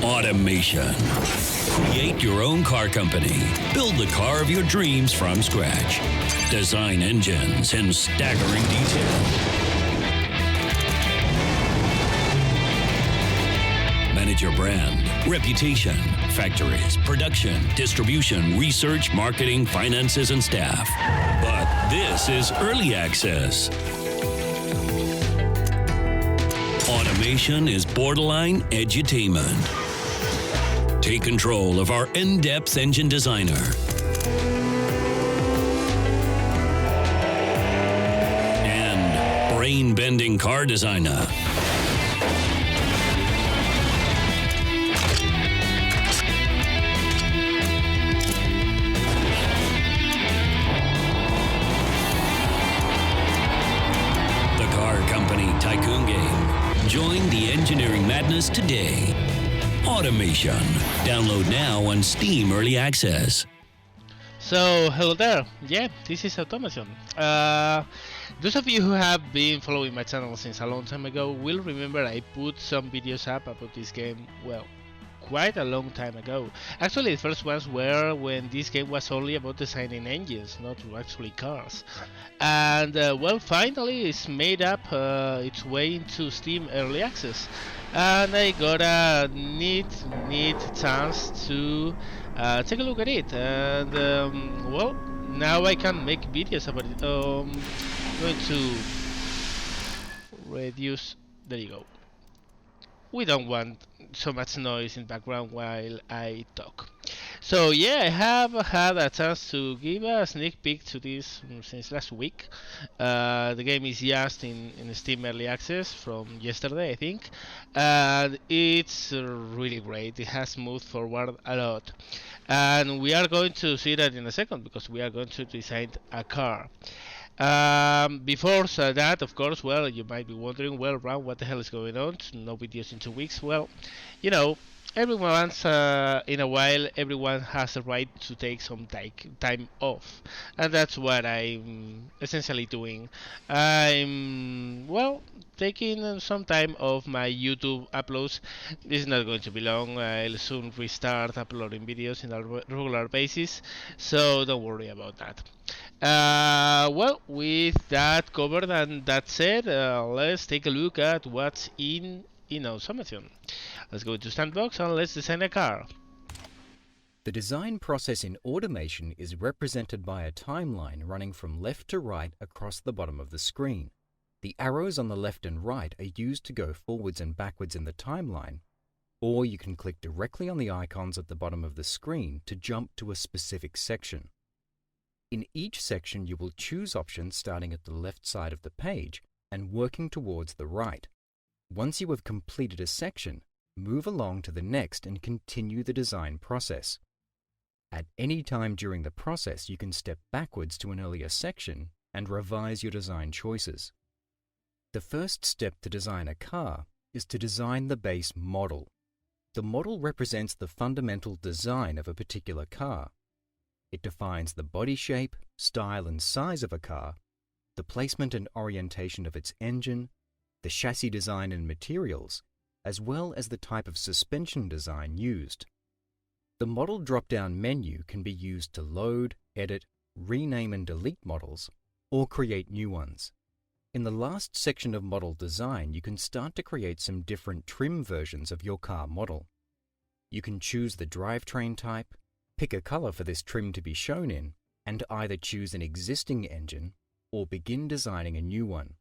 Automation. Create your own car company. Build the car of your dreams from scratch. Design engines in staggering detail. Manage your brand, reputation, factories, production, distribution, research, marketing, finances, and staff. But this is early access. Automation is borderline edutainment. Take control of our in-depth engine designer. And brain-bending car designer. The Car Company Tycoon game. Join the engineering madness today. Automation. Download now on Steam Early Access. So, hello there. Yeah, this is Automation. Those of you who have been following my channel since a long time ago will remember I put some videos up about this game, well, quite a long time ago. Actually, the first ones were when this game was only about designing engines, not actually cars. And, well, finally it's made up its way into Steam Early Access. And I got a neat chance to take a look at it. And, well, now I can make videos about it. I'm going to reduce, there you go. We don't want so much noise in the background while I talk. So yeah, I have had a chance to give a sneak peek to this since last week. The game is just in Steam Early Access from yesterday, I think, and it's really great. It has moved forward a lot, and we are going to see that in a second because we are going to design a car. Before that, of course, well, you might be wondering, well, Ron, what the hell is going on? No videos in 2 weeks. Well, you know, every once in a while, everyone has a right to take some time off, and that's what I'm essentially doing. I'm, well, taking some time off my YouTube uploads. This is not going to be long. I'll soon restart uploading videos on a regular basis, so don't worry about that. Well, with that covered and that said, let's take a look at what's in Automation. Let's go to Sandbox and let's design a car. The design process in Automation is represented by a timeline running from left to right across the bottom of the screen. The arrows on the left and right are used to go forwards and backwards in the timeline, or you can click directly on the icons at the bottom of the screen to jump to a specific section. In each section, you will choose options starting at the left side of the page and working towards the right. Once you have completed a section, move along to the next and continue the design process. At any time during the process, you can step backwards to an earlier section and revise your design choices. The first step to design a car is to design the base model. The model represents the fundamental design of a particular car. It defines the body shape, style and size of a car, the placement and orientation of its engine, the chassis design and materials, as well as the type of suspension design used. The model drop-down menu can be used to load, edit, rename and delete models, or create new ones. In the last section of model design, you can start to create some different trim versions of your car model. You can choose the drivetrain type, pick a color for this trim to be shown in, and either choose an existing engine or begin designing a new one.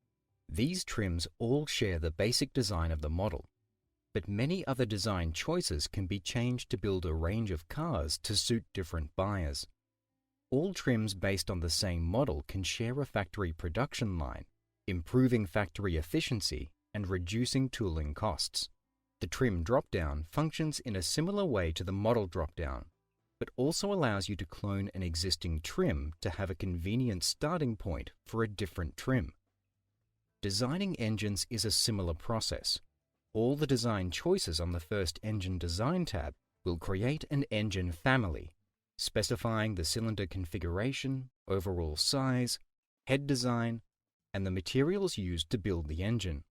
These trims all share the basic design of the model, but many other design choices can be changed to build a range of cars to suit different buyers. All trims based on the same model can share a factory production line, improving factory efficiency and reducing tooling costs. The trim drop-down functions in a similar way to the model drop-down, but also allows you to clone an existing trim to have a convenient starting point for a different trim. Designing engines is a similar process. All the design choices on the first Engine Design tab will create an engine family, specifying the cylinder configuration, overall size, head design, and the materials used to build the engine.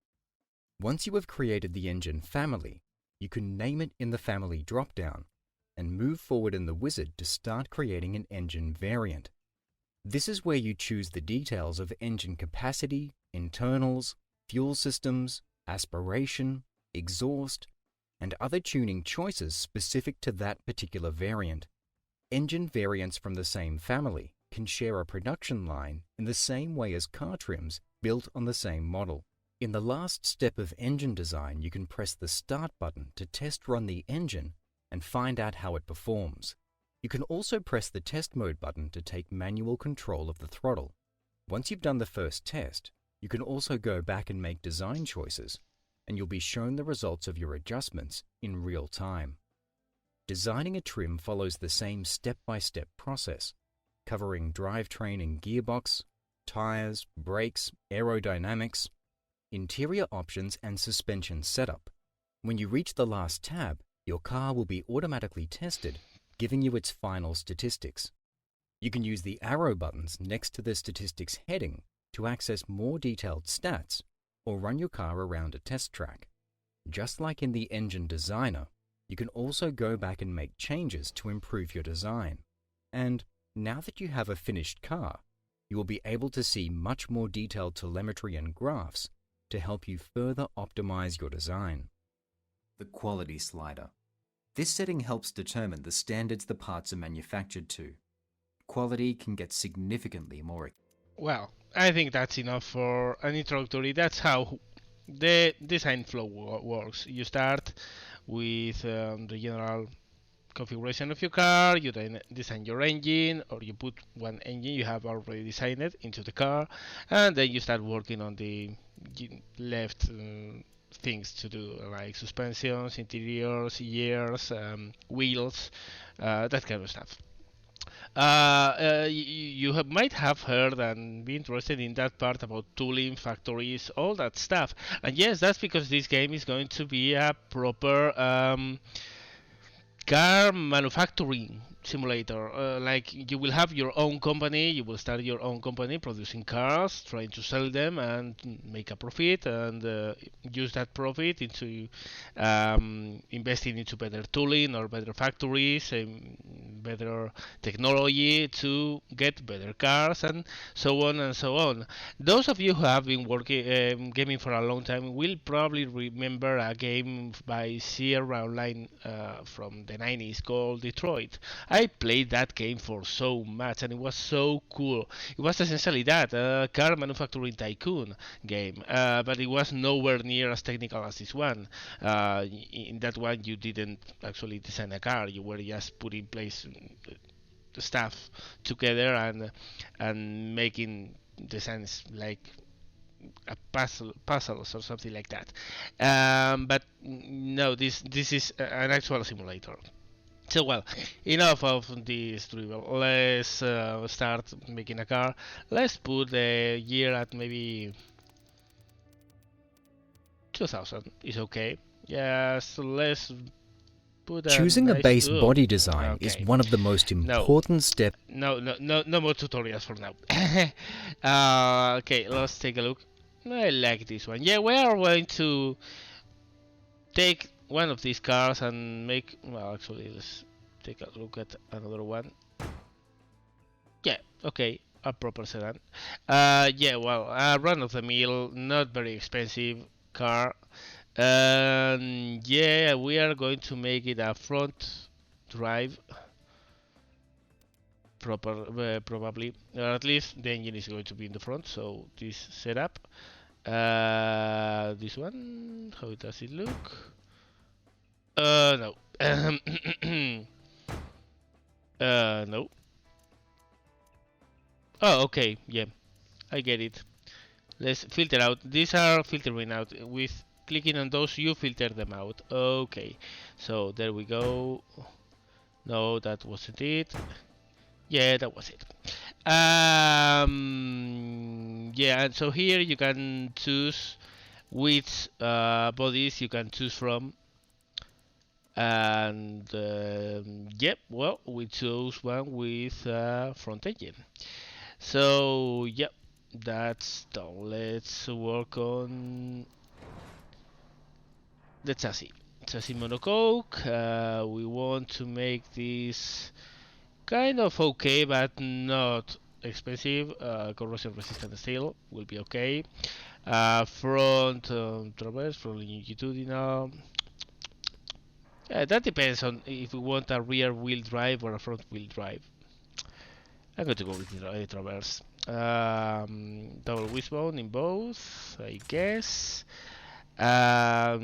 Once you have created the engine family, you can name it in the family dropdown and move forward in the wizard to start creating an engine variant. This is where you choose the details of engine capacity, internals, fuel systems, aspiration, exhaust, and other tuning choices specific to that particular variant. Engine variants from the same family can share a production line in the same way as car trims built on the same model. In the last step of engine design, you can press the Start button to test run the engine and find out how it performs. You can also press the Test Mode button to take manual control of the throttle. Once you've done the first test, you can also go back and make design choices, and you'll be shown the results of your adjustments in real time. Designing a trim follows the same step-by-step process, covering drivetrain and gearbox, tires, brakes, aerodynamics, interior options, and suspension setup. When you reach the last tab, your car will be automatically tested, giving you its final statistics. You can use the arrow buttons next to the statistics heading to access more detailed stats or run your car around a test track. Just like in the Engine Designer, you can also go back and make changes to improve your design. And now that you have a finished car, you will be able to see much more detailed telemetry and graphs to help you further optimize your design. The quality slider. This setting helps determine the standards the parts are manufactured to. Quality can get significantly more. Well, I think that's enough for an introductory. That's how the design flow works. You start with the general configuration of your car, you then design your engine, or you put one engine you have already designed into the car, and then you start working on the left things to do, like suspensions, interiors, gears, wheels, that kind of stuff. You might have heard and be interested in that part about tooling, factories, all that stuff. And yes, that's because this game is going to be a proper car manufacturing simulator. Like you will have your own company, you will start your own company producing cars, trying to sell them and make a profit, and use that profit into investing into better tooling or better factories and better technology to get better cars, and so on and so on. Those of you who have been working gaming for a long time will probably remember a game by Sierra Online from the 90s called Detroit. I played that game for so much and it was so cool. It was essentially that, a car manufacturing tycoon game, but it was nowhere near as technical as this one. In that one you didn't actually design a car, you were just putting in place the stuff together and making designs like a puzzles or something like that. But no, this is an actual simulator. So well, enough of this drivel. Let's start making a car. Let's put the year at maybe 2000. Is okay. Yes, let's put a Choosing a nice base body design is okay. one of the most important steps. No more tutorials for now. Okay, let's take a look. I like this one. Yeah, we are going to take one of these cars and make, well, actually let's take a look at another one. Yeah, okay, a proper sedan. Yeah, well, a run-of-the-mill, not very expensive car. Yeah, we are going to make it a front drive, probably, or at least the engine is going to be in the front. So this setup, this one, how does it look? No. No. Oh, okay, yeah, I get it. Let's filter out. These are filtering out. With clicking on those, you filter them out. Okay, so there we go. No, that wasn't it. Yeah, that was it. Yeah, and so here you can choose which bodies you can choose from. And yep, well, we chose one with front engine. So yep, that's done. Let's work on the chassis. chassis monocoque. We want to make this kind of okay, but not expensive. Corrosion resistant steel will be okay. Front traverse, front longitudinal. That depends on if we want a rear wheel drive or a front wheel drive. I'm going to go with the traverse. Double wishbone in both, I guess. Yeah,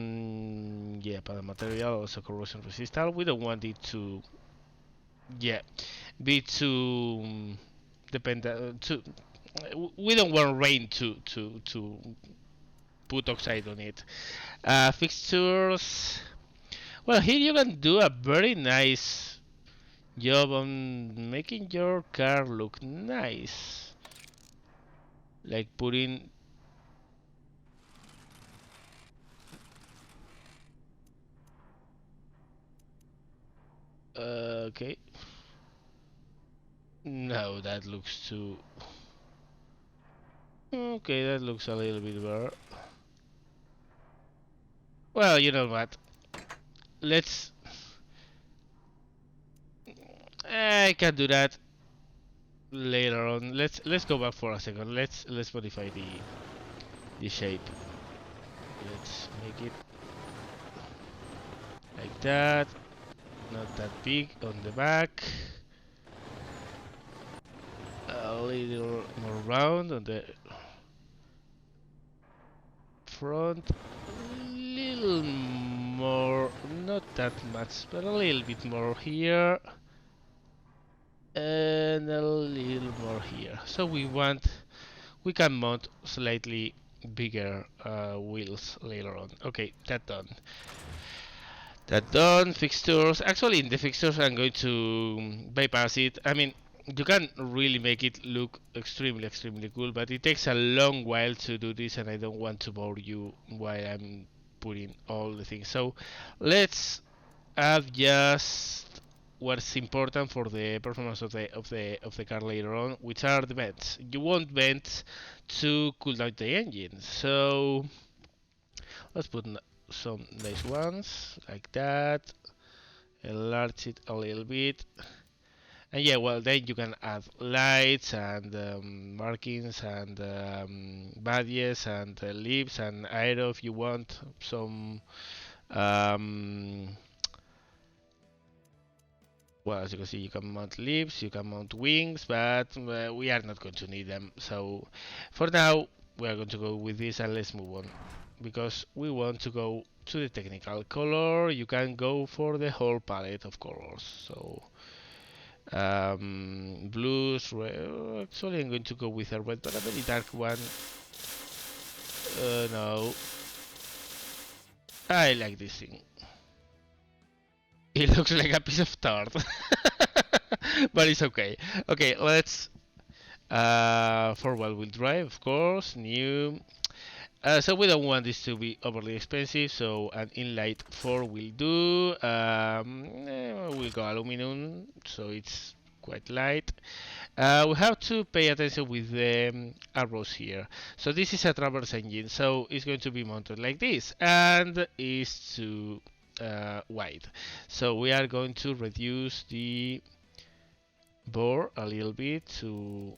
but the material also corrosion resistant. We don't want it to, yeah, be too dependent. We don't want rain to put oxide on it. Fixtures. Well, here you can do a very nice job on making your car look nice, like putting okay. No, that looks too okay. That looks a little bit better. Well, you know what? Let's. I can do that later on. Let's go back for a second. Let's modify the shape. Let's make it like that. Not that big on the back. A little more round on the front. A little more, not that much, but a little bit more here. And a little more here. So we can mount slightly bigger wheels later on. Okay, that done. That done. Fixtures. Actually, in the fixtures, I'm going to bypass it. I mean, you can really make it look extremely, extremely cool, but it takes a long while to do this, and I don't want to bore you while I'm putting all the things. So let's add just what's important for the performance of the car later on, which are the vents. You want vents to cool down the engine. So let's put some nice ones like that. Enlarge it a little bit. And yeah, well, then you can add lights and markings and badges and leaves and aero if you want some. Well, as you can see, you can mount leaves, you can mount wings, but we are not going to need them. So for now, we are going to go with this and let's move on. Because we want to go to the technical color, you can go for the whole palette of colors. So blues, red. Actually, I'm going to go with a red, but a very dark one. No, I like this thing. It looks like a piece of tart, but it's okay. Okay, let's four-wheel drive, of course, new. So we don't want this to be overly expensive, so an inlight 4 will do. We'll go aluminum, so it's quite light. We have to pay attention with the arrows here. So this is a traverse engine, so it's going to be mounted like this, and is too wide. So we are going to reduce the bore a little bit to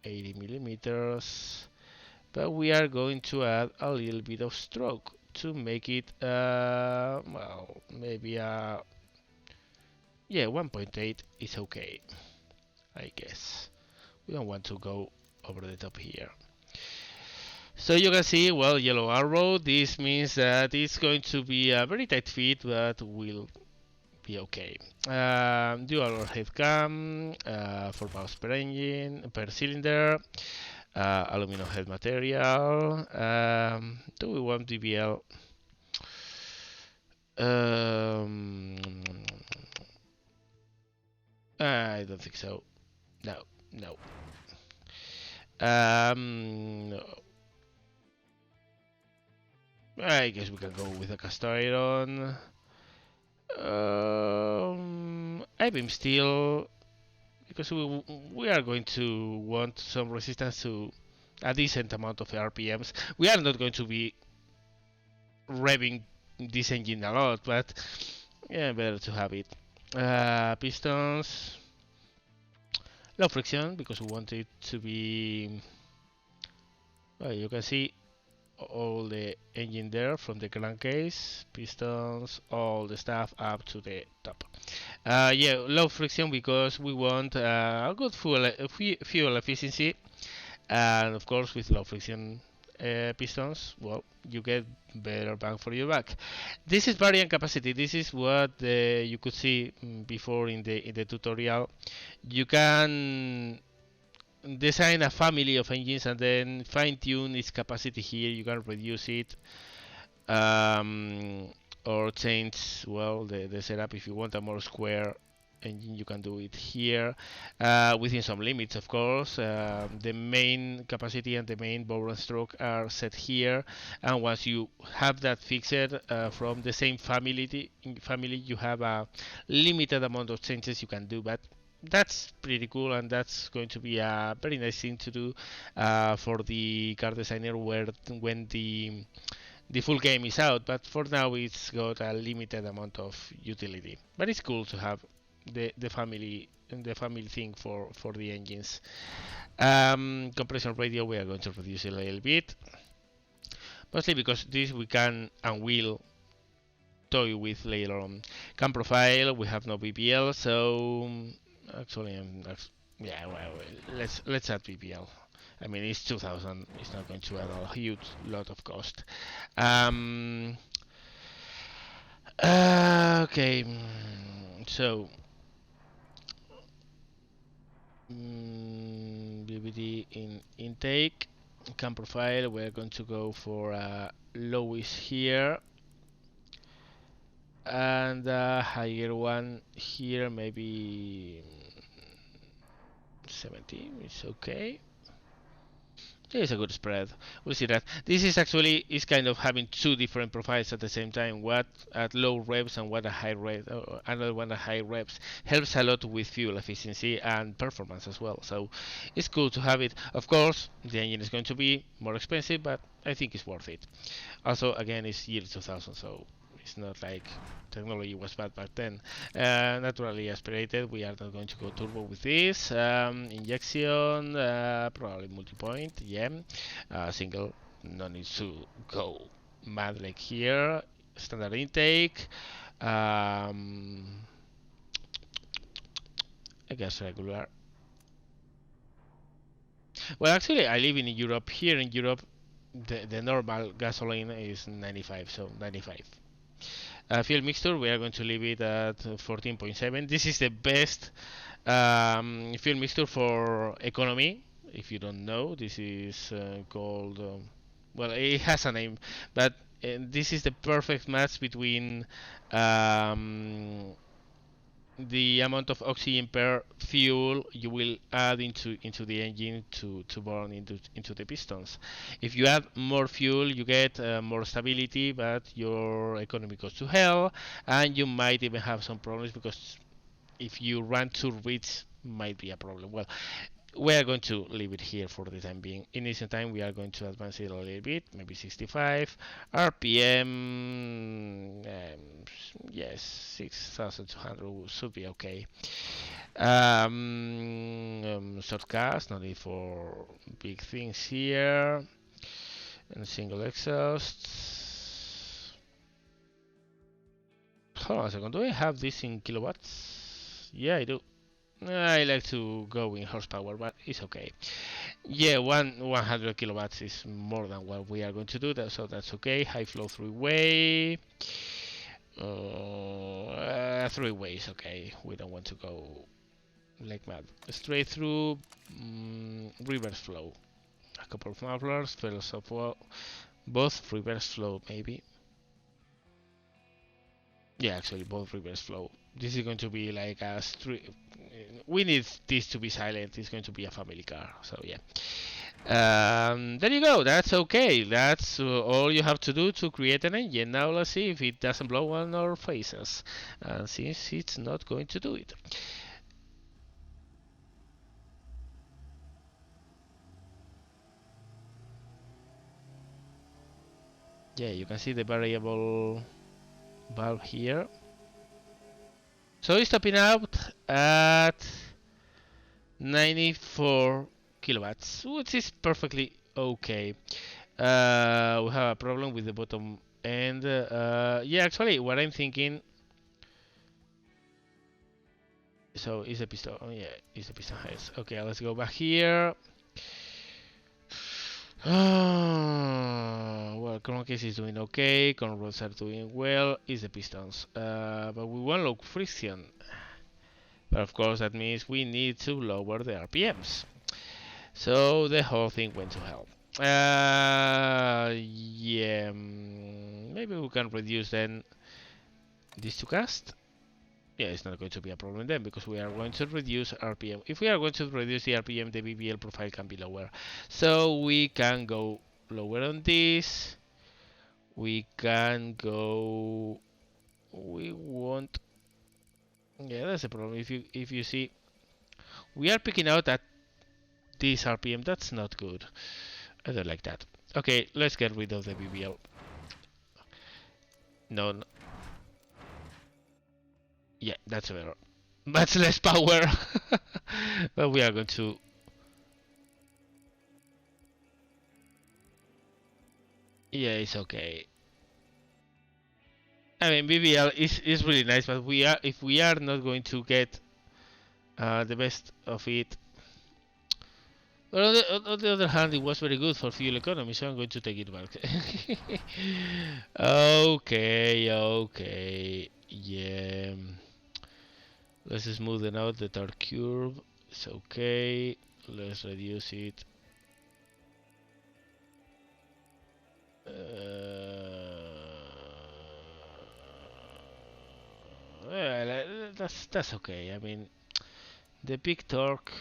80 millimeters. But we are going to add a little bit of stroke to make it, well, maybe yeah, 1.8 is okay, I guess. We don't want to go over the top here. So you can see, well, yellow arrow, this means that it's going to be a very tight fit, but will be okay. Dual overhead cam, 4 pounds per engine, per cylinder. Aluminum head material. Do we want DBL? I don't think so. No, no. No. I guess we can go with a cast iron. I-beam steel, because we are going to want some resistance to a decent amount of RPMs. We are not going to be revving this engine a lot, but yeah, better to have it. Pistons, low friction because we want it to be. Well, you can see all the engine there from the crankcase, pistons, all the stuff up to the top. Yeah, low friction because we want a good fuel efficiency, and of course with low friction pistons, well, you get better bang for your buck. This is variant capacity. This is what you could see before in the tutorial. You can design a family of engines and then fine tune its capacity here. You can reduce it, um, or change, well, the setup. If you want a more square engine, you can do it here, within some limits, of course. The main capacity and the main bore and stroke are set here, and once you have that fixed, from the same family, you have a limited amount of changes you can do, but that's pretty cool, and that's going to be a very nice thing to do for the car designer when the full game is out. But for now, it's got a limited amount of utility. But it's cool to have the family thing for the engines. Compression radio, we are going to reduce a little bit, mostly because this we can and will toy with later on. Cam profile, we have no BPL, so actually, yeah, well, let's add BPL. I mean, it's 2000. It's not going to add a huge lot of cost. Um, okay, so BBD in intake, cam profile. We're going to go for lowest here, and higher one here, maybe 70. It's okay. It's a good spread. We'll see that. This is kind of having two different profiles at the same time. What at low reps and what at high reps. Another one at high reps helps a lot with fuel efficiency and performance as well. So it's cool to have it. Of course, the engine is going to be more expensive, but I think it's worth it. Also, again, it's year 2000, so it's not like technology was bad back then. Naturally aspirated, we are not going to go turbo with this. Injection, probably multi-point, yeah. Single, no need to go mad like here. Standard intake. I guess regular. Well, actually, I live in Europe. Here in Europe, the normal gasoline is 95, so 95. Fuel mixture, we are going to leave it at 14.7. This is the best fuel mixture for economy. If you don't know, this is called, well, it has a name, but this is the perfect match between the amount of oxygen per fuel you will add into the engine to burn into the pistons. If you add more fuel, you get more stability, but your economy goes to hell, and you might even have some problems because if you run too rich, might be a problem. Well, we are going to leave it here for the time being. In instant time, we are going to advance it a little bit, maybe 65 RPM. Yes, 6,200 should be okay. Shortcast, no need for big things here. And single exhaust. Hold on a second, do I have this in kilowatts? Yeah, I do. I like to go in horsepower, but it's okay. Yeah, 100 kilowatts is more than what we are going to do, so that's okay. High flow three-way. Three-way is okay. We don't want to go like mad. Straight through, reverse flow. A couple of mufflers, first of all, both reverse flow maybe. Yeah, actually both reverse flow. This is going to be like a street. We need this to be silent. It's going to be a family car, so yeah. There you go. That's okay. That's all you have to do to create an engine. Now let's see if it doesn't blow on our faces. And since it's not going to do it. Yeah, you can see the variable valve here. So it's topping out at 94 kilowatts, which is perfectly okay. We have a problem with the bottom end. Yeah, actually, what I'm thinking. So is the piston? Oh yeah, is the piston heads? Okay, let's go back here. Well, crankcase is doing okay. Conrods are doing well. Is the pistons? But we want low friction. But of course, that means we need to lower the RPMs. So the whole thing went to hell. Yeah, maybe we can reduce then this to cast. Yeah, it's not going to be a problem then because we are going to reduce RPM. If we are going to reduce the RPM, the BBL profile can be lower. So we can go lower on this. We can go. We want. Yeah, that's the problem. If you see, we are picking out at this RPM. That's not good. I don't like that. Okay, let's get rid of the BBL. No. Yeah, that's better. That's less power. But we are going to. Yeah, it's okay. I mean, BBL is really nice, but if we are not going to get the best of it. But on the other hand, it was very good for fuel economy, so I'm going to take it back. Okay, yeah. Let's smoothen out the torque curve. It's okay. Let's reduce it. Well, that's okay. I mean, the peak torque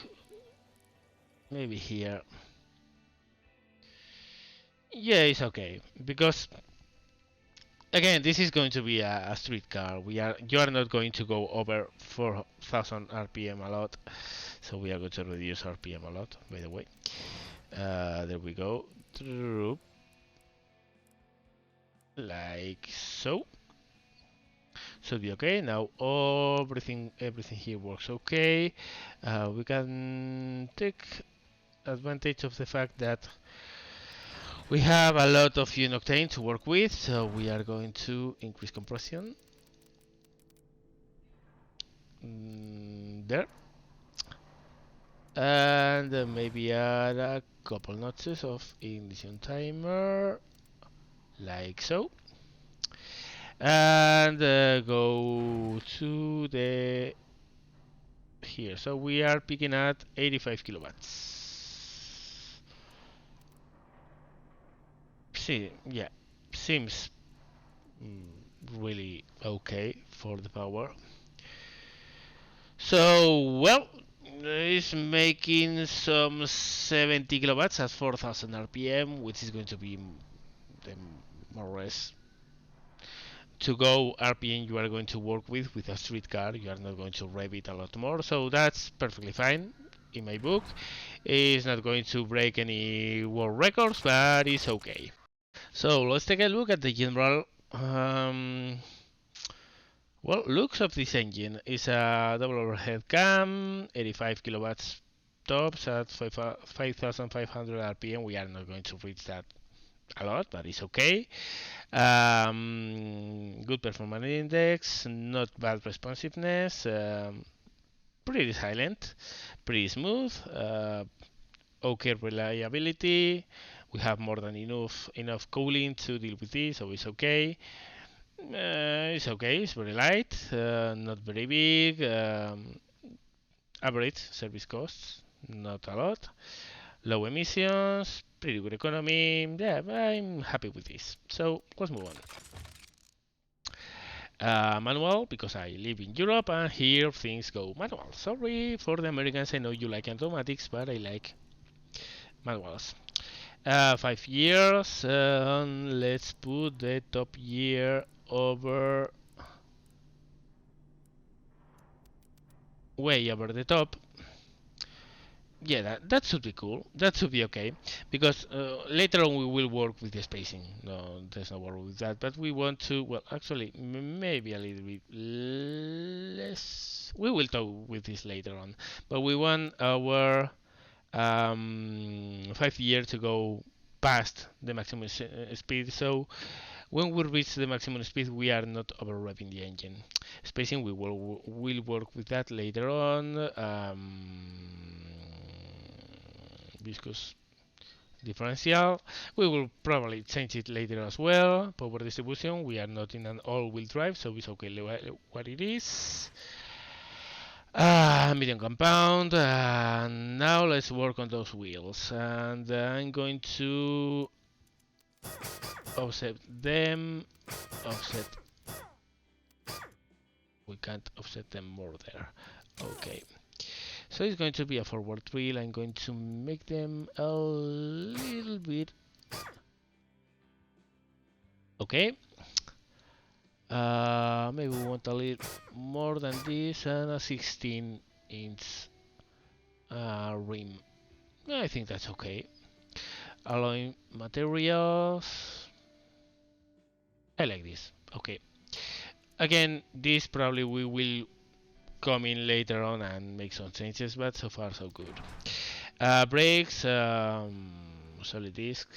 maybe here. Yeah, it's okay because again, this is going to be a street car. You are not going to go over 4,000 RPM a lot, so we are going to reduce RPM a lot. By the way, there we go, like so. Should be okay. Now everything here works okay. We can take advantage of the fact that we have a lot of unoctane to work with, so we are going to increase compression. There. And maybe add a couple notches of ignition timer, like so. And go to the here. So we are picking at 85 kilowatts. See, yeah, seems really okay for the power. So, well, it's making some 70 kilowatts at 4,000 RPM, which is going to be the more or less to go RPM you are going to work with a street car. You are not going to rev it a lot more, so that's perfectly fine in my book. It's not going to break any world records, but it's okay. So let's take a look at the general looks of this engine. It's a double overhead cam, 85 kilowatts tops at 5,500 RPM. We are not going to reach that a lot, but it's okay. Good performance index, not bad responsiveness, pretty silent, pretty smooth, okay reliability. We have more than enough cooling to deal with this, so it's okay. It's okay. It's very light, not very big. Average service costs, not a lot. Low emissions, pretty good economy. Yeah, I'm happy with this. So let's move on. Manual, because I live in Europe and here things go manual. Sorry for the Americans, I know you like automatics, but I like manuals. 5 years, let's put the top year over, way over the top, yeah, that should be cool. That should be okay, because later on we will work with the spacing. No, there's no worry with that. But we want to, well, actually, maybe a little bit less. We will talk with this later on. But we want our 5 year to go past the maximum speed. So when we reach the maximum speed, we are not over-revving the engine. Spacing, we will work with that later on. Viscous differential, we will probably change it later as well. Power distribution, we are not in an all-wheel drive, so it's okay what it is. Medium compound. Now let's work on those wheels, and I'm going to offset them. Offset. We can't offset them more there. Okay. So it's going to be a forward wheel. I'm going to make them a little bit. Okay. Maybe we want a little more than this, and a 16-inch rim. I think that's okay. Alloy materials. I like this. Okay. Again, this probably we will come in later on and make some changes, but so far so good. Brakes, solid disc,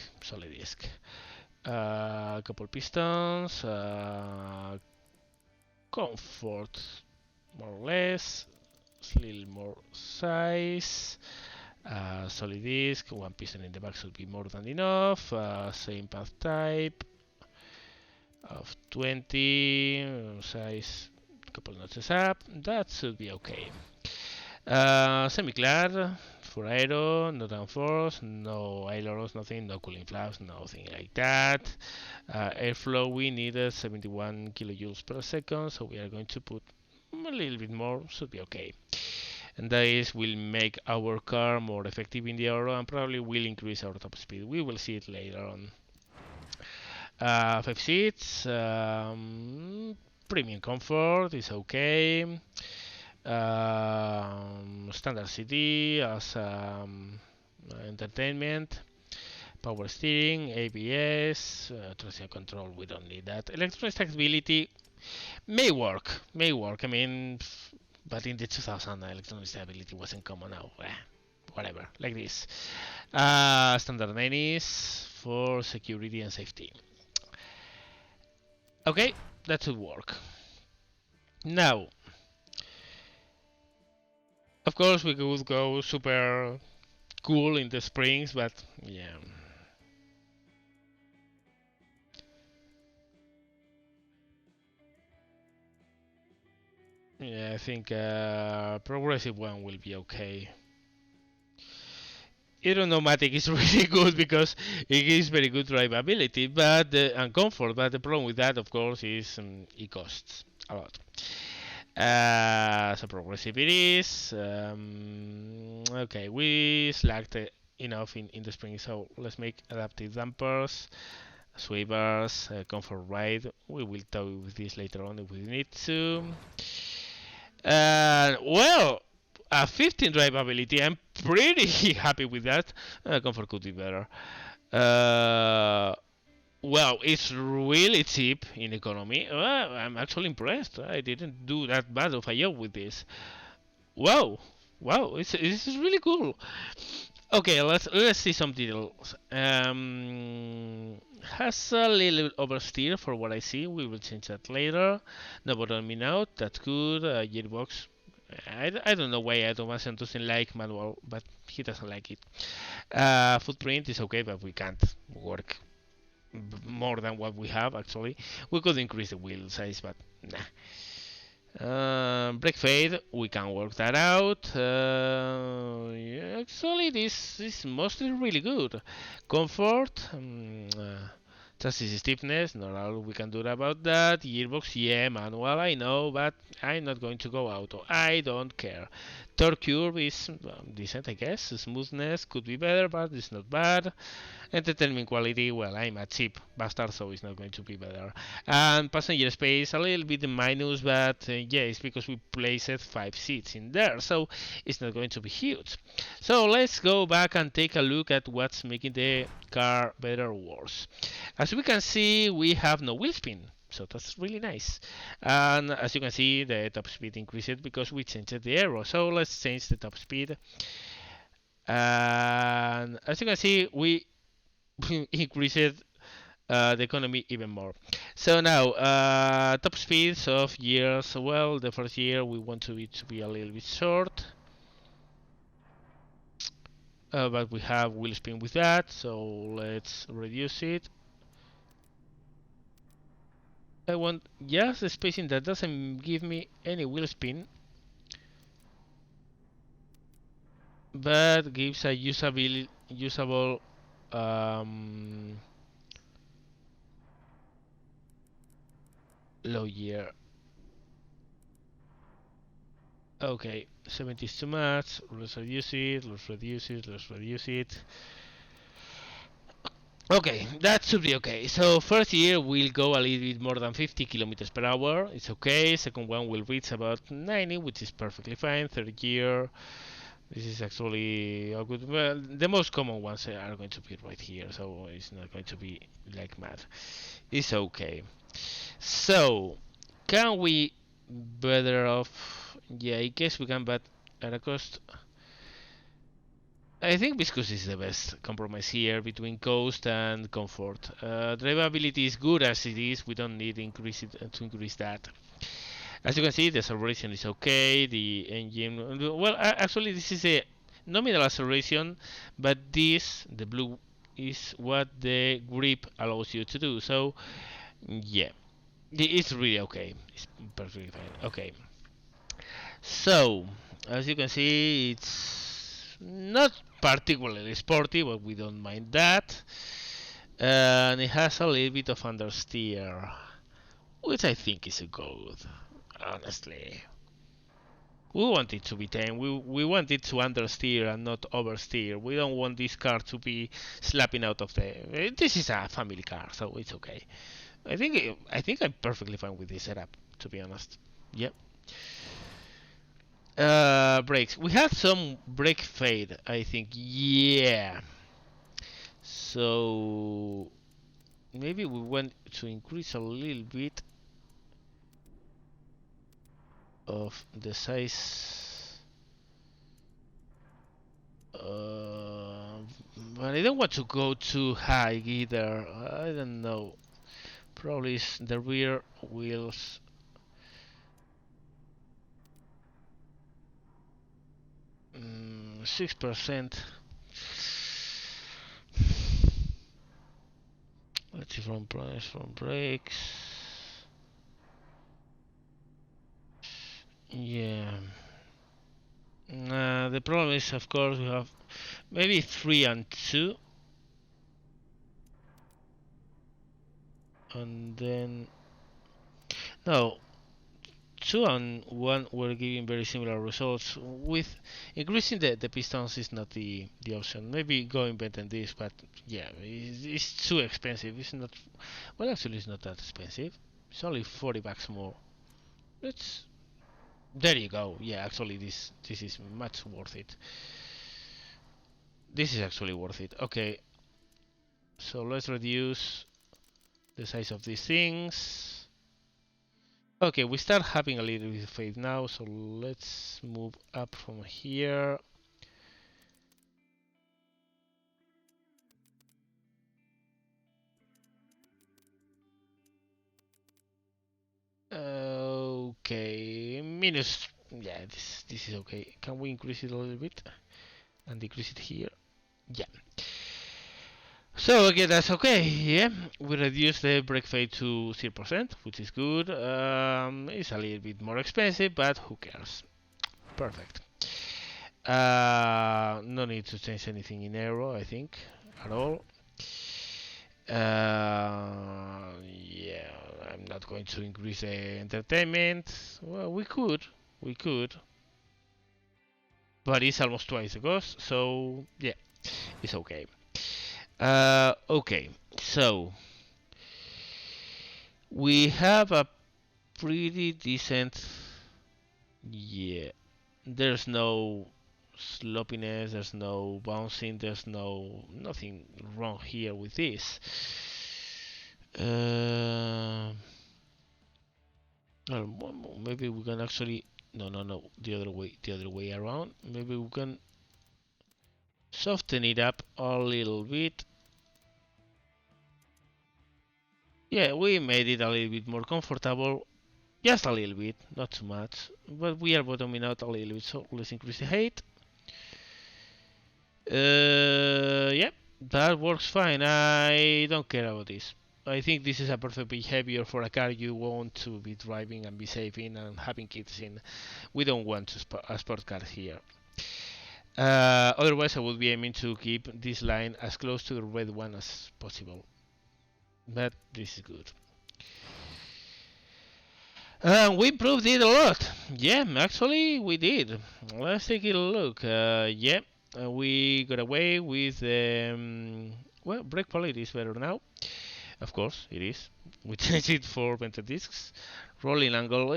couple pistons, comfort more or less, a little more size, solid disc, one piston in the back should be more than enough, same path type of 20, size couple notches up, that should be okay. Semi-clad for aero, no downforce, no ailerons, nothing, no cooling flaps, nothing like that. Airflow, we needed 71 kilojoules per second, so we are going to put a little bit more, should be okay. And this will make our car more effective in the aero and probably will increase our top speed. We will see it later on. 5 seats, premium comfort is okay. Standard CD as entertainment. Power steering, ABS, traction control, we don't need that. Electronic stability may work. I mean, but in the 2000, electronic stability wasn't common now. Whatever, like this. Standard 90s for security and safety. Okay, that should work. Now, of course, we could go super cool in the springs, but yeah. Yeah, I think progressive one will be okay. Aeronomatic is really good because it gives very good drivability and comfort, but the problem with that, of course, is it costs a lot. So progressive it is. Okay, we slacked enough in the spring, so let's make adaptive dampers, sweepers, comfort ride. We will talk with this later on if we need to. Well, 15 drivability. I'm pretty happy with that. Comfort could be better. Well, it's really cheap in economy. I'm actually impressed. I didn't do that bad of a job with this. Wow, this is really cool. Okay, let's see some details. Has a little oversteer for what I see. We will change that later. No bottoming out. That's good. Gearbox. I don't know why Thomas doesn't like manual, but he doesn't like it. Footprint is okay, but we can't work more than what we have actually. We could increase the wheel size, but nah. Brake fade, we can work that out. Yeah, actually, this is mostly really good. Comfort, chassis stiffness, not all we can do about that. Gearbox, yeah, manual, I know, but I'm not going to go auto. I don't care. Torque curve is decent, I guess. Smoothness could be better, but it's not bad. Entertainment quality, well, I'm a cheap bastard, so it's not going to be better. And passenger space, a little bit minus, but yeah, it's because we placed 5 seats in there, so it's not going to be huge. So let's go back and take a look at what's making the car better or worse. As we can see, we have no wheel spin. So that's really nice. And as you can see, the top speed increased because we changed the aero. So let's change the top speed. And as you can see, we increased the economy even more. So now, top speeds of years. Well, the first year we want it to be a little bit short. But we have wheel spin with that, so let's reduce it. I want just a spacing that doesn't give me any wheel spin, but gives a usable low year. Okay, 70 is too much. Let's reduce it. Let's reduce it. Let's reduce it. Okay, that should be okay. So first year will go a little bit more than 50 kilometers per hour. It's okay. Second one will reach about 90, which is perfectly fine. Third year, this is actually a good. Well, the most common ones are going to be right here, so it's not going to be like mad. It's okay. So, can we better off? Yeah, I guess we can, but at a cost. I think viscous is the best compromise here between cost and comfort. Drivability is good as it is. We don't need to increase that. As you can see, the acceleration is okay. The engine, well, actually, this is a nominal acceleration, but this, the blue, is what the grip allows you to do. So, yeah, it's really okay. It's perfectly fine. Okay. So, as you can see, it's not particularly sporty, but we don't mind that. And it has a little bit of understeer, which I think is good, honestly. We want it to be tame. We want it to understeer and not oversteer. We don't want this car to be slapping out of the. This is a family car, so it's okay. I think I'm perfectly fine with this setup, to be honest. Yep. Brakes. We had some brake fade, I think. Yeah. So maybe we want to increase a little bit of the size. But I don't want to go too high either. I don't know. Probably the rear wheels. 6%. Let's see from price from brakes. Yeah. The problem is, of course, we have maybe 3 and 2. And then. No. 2 and 1 were giving very similar results. With increasing the pistons is not the option. Maybe going better than this, but yeah, it's too expensive. It's not. Well, actually, it's not that expensive. It's only 40 bucks more. Let's. There you go. Yeah, actually, this is much worth it. This is actually worth it. Okay. So let's reduce the size of these things. Okay, we start having a little bit of fade now, so let's move up from here. Okay, minus. Yeah, this is okay. Can we increase it a little bit and decrease it here? Yeah. So again, that's okay. Yeah, we reduce the brake fade to 0%, which is good. It's a little bit more expensive, but who cares? Perfect. No need to change anything in aero, I think, at all. Yeah, I'm not going to increase the entertainment. Well, we could. but it's almost twice the cost, so yeah, it's okay. Okay, so we have a pretty decent, yeah, there's no sloppiness, there's no bouncing, there's nothing wrong here with this. Well, maybe we can actually, no, the other way around. Maybe we can soften it up a little bit. Yeah, we made it a little bit more comfortable, just a little bit, not too much, but we are bottoming out a little bit, so let's increase the height. Yeah, that works fine. I don't care about this. I think this is a perfect behavior for a car you want to be driving and be safe in and having kids in. We don't want a sport car here. Otherwise, I would be aiming to keep this line as close to the red one as possible. But this is good. We improved it a lot. Yeah, actually, we did. Let's take a look. Yeah, we got away with. Well, brake quality is better now. Of course, it is. We changed it for vented discs. Rolling angle,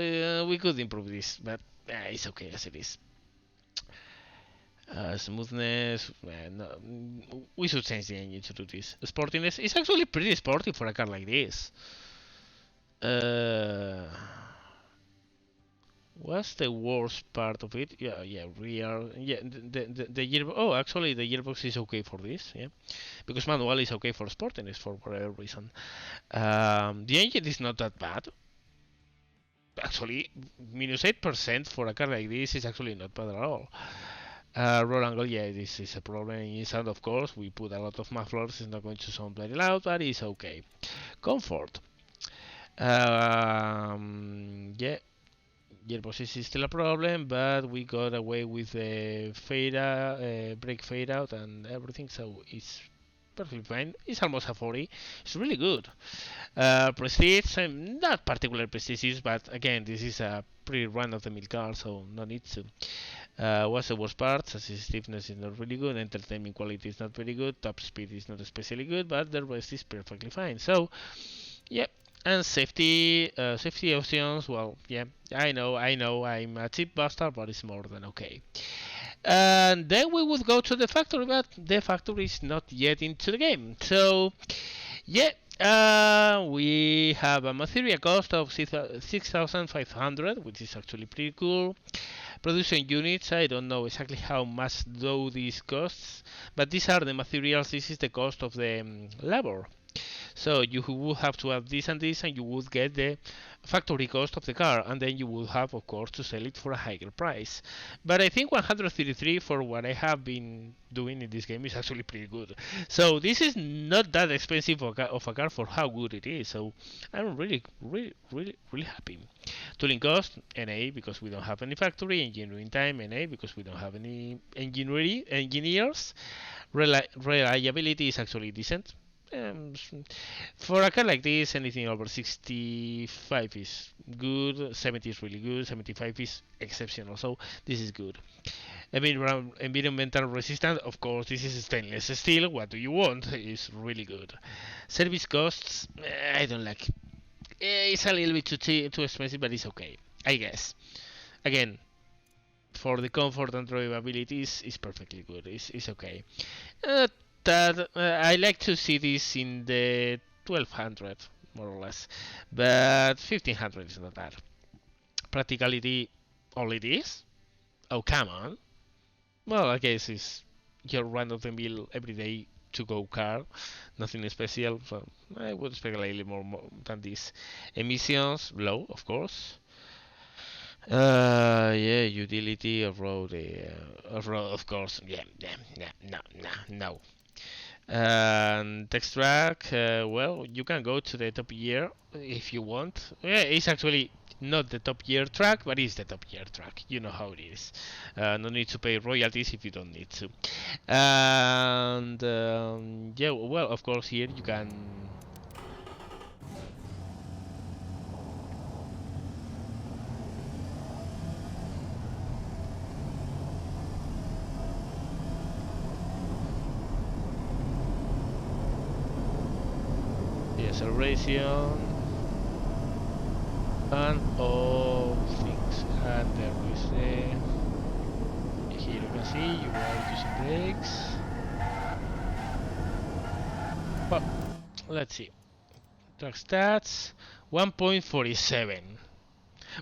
we could improve this, but it's okay as it is. Smoothness, no, we should change the engine to do this. Sportiness, it's actually pretty sporty for a car like this. What's the worst part of it? Yeah, rear. Yeah, the gearbox. Oh, actually, the gearbox is okay for this. Yeah, because manual is okay for sportiness for whatever reason. The engine is not that bad. Actually, -8% for a car like this is actually not bad at all. Roll angle, yeah, this is a problem in sound, of course. We put a lot of mufflers, it's not going to sound very loud, but it's okay. Comfort. Yeah, gearbox is still a problem, but we got away with the brake fade out and everything, so it's perfectly fine. It's almost a 40. It's really good. Prestige, not particular prestige, but again, this is a pretty run-of-the-mill car, so no need to. What's the worst part? Stiffness is not really good, entertainment quality is not very good, top speed is not especially good, but the rest is perfectly fine. So, yeah. And safety options, well, yeah, I know, I'm a cheap bastard, but it's more than okay. And then we would go to the factory, but the factory is not yet into the game. So, yeah, we have a material cost of 6,500, which is actually pretty cool. Production units, I don't know exactly how much though these costs, but these are the materials, this is the cost of the labor. So you would have to add this and this, and you would get the factory cost of the car, and then you would have, of course, to sell it for a higher price. But I think 133 for what I have been doing in this game is actually pretty good. So this is not that expensive of a car for how good it is. So I'm really happy. Tooling cost, NA, because we don't have any factory. Engineering time, NA, because we don't have any engineers. Reliability is actually decent. For a car like this, anything over 65 is good, 70 is really good, 75 is exceptional, so this is good. Environmental resistant, of course, this is stainless steel, what do you want? It's really good. Service costs, I don't like. It's a little bit too expensive, but it's okay, I guess. Again, for the comfort and drivability, it's perfectly good, it's okay. I like to see this in the 1200 more or less, but 1500 is not bad. Practicality, only this? Oh, come on. Well, I guess it's your run-of-the-mill everyday to-go car, nothing special, so I would expect a little more than this. Emissions, low, of course. Yeah, utility, off-road, of course, yeah, no. And text track, well, you can go to the top gear if you want. Yeah, it's actually not the top gear track, but it's the top gear track. You know how it is. No need to pay royalties if you don't need to. And yeah, well, of course, here you can. acceleration, and all things. And there is here you can see you are using brakes. Well, let's see. Track stats 1.47.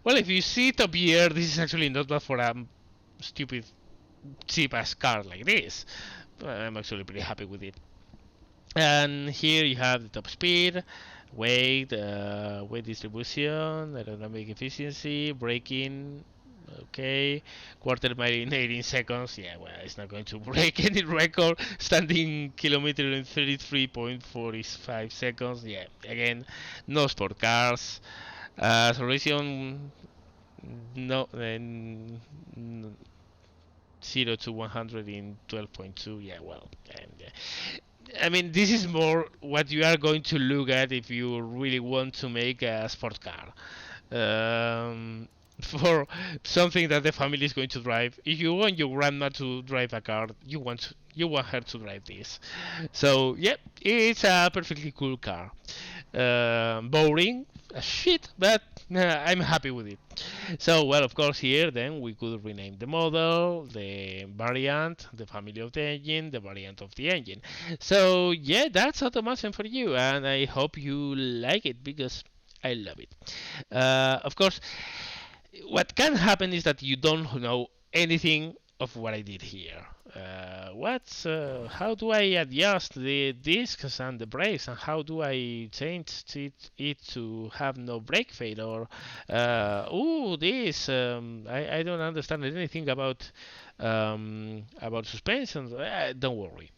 Well, if you see top gear, this is actually not bad for a stupid cheap ass car like this. I'm actually pretty happy with it. And here you have the top speed, weight, weight distribution, aerodynamic efficiency, braking. Okay, quarter mile in 18 seconds. Yeah, well, it's not going to break any record. Standing kilometer in 33.45 seconds. Yeah, again, no sport cars. Acceleration, no, 0 to 100 in 12.2. Yeah, well, and, I mean, this is more what you are going to look at if you really want to make a sport car. For something that the family is going to drive. If you want your grandma to drive a car, you want her to drive this. So yeah, it's a perfectly cool car. Boring as shit, but I'm happy with it. So well, of course here then we could rename the model, the variant, the family of the engine, the variant of the engine. So yeah, that's automation for you, and I hope you like it because I love it. Of course, what can happen is that you don't know anything of what I did here. How do I adjust the discs and the brakes, and how do I change it to have no brake fade? Or this I don't understand anything about suspension. Don't worry,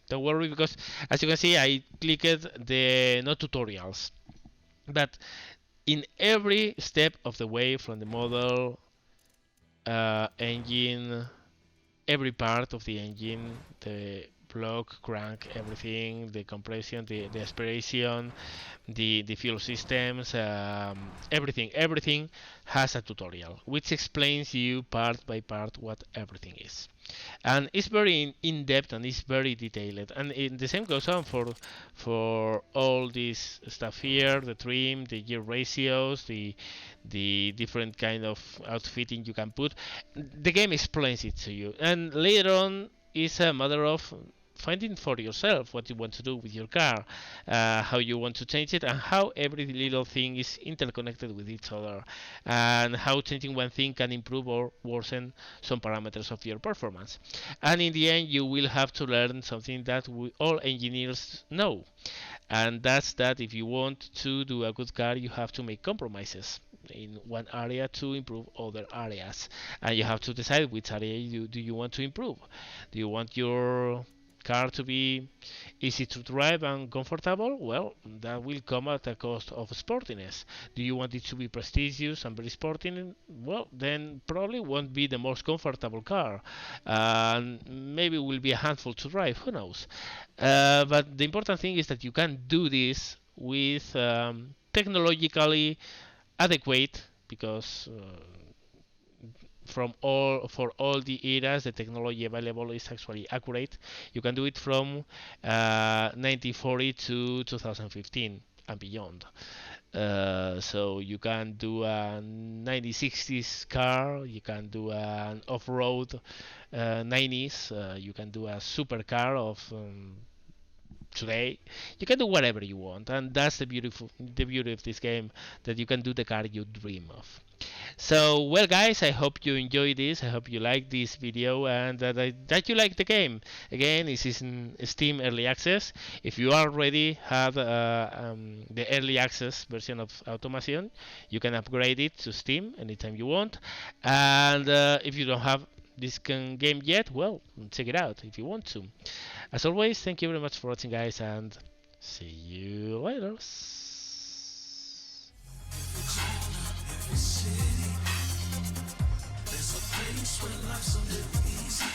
because as you can see, I clicked the no tutorials, but in every step of the way, from the model, engine, every part of the engine, the block, crank, everything, the compression, the aspiration, the fuel systems, everything has a tutorial which explains you part by part what everything is. And it's very in depth and it's very detailed. And the same goes on for all this stuff here: the trim, the gear ratios, the different kind of outfitting you can put. The game explains it to you, and later on it's a matter of finding for yourself what you want to do with your car, how you want to change it, and how every little thing is interconnected with each other, and how changing one thing can improve or worsen some parameters of your performance. And in the end, you will have to learn something that all engineers know, and that's that if you want to do a good car, you have to make compromises in one area to improve other areas, and you have to decide which area do you want to improve. Do you want your car to be easy to drive and comfortable? Well, that will come at a cost of sportiness. Do you want it to be prestigious and very sporting? Well, then probably won't be the most comfortable car, and maybe will be a handful to drive, who knows. But the important thing is that you can do this with technologically adequate, because for all the eras, the technology available is actually accurate. You can do it from 1940 to 2015 and beyond. So you can do a 1960s car, you can do an off-road 90s, you can do a supercar of today. You can do whatever you want, and that's the beauty of this game, that you can do the car you dream of. So well guys, I hope you enjoyed this, I hope you like this video, and that you like the game. Again, this is in Steam Early Access. If you already have the Early Access version of Automation, you can upgrade it to Steam anytime you want. And if you don't have this game yet, well, check it out if you want to. As always, thank you very much for watching guys, and see you later. There's a place where life's a little easy.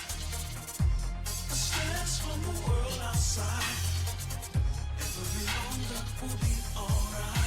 A stress from the world outside. Every longer will be alright.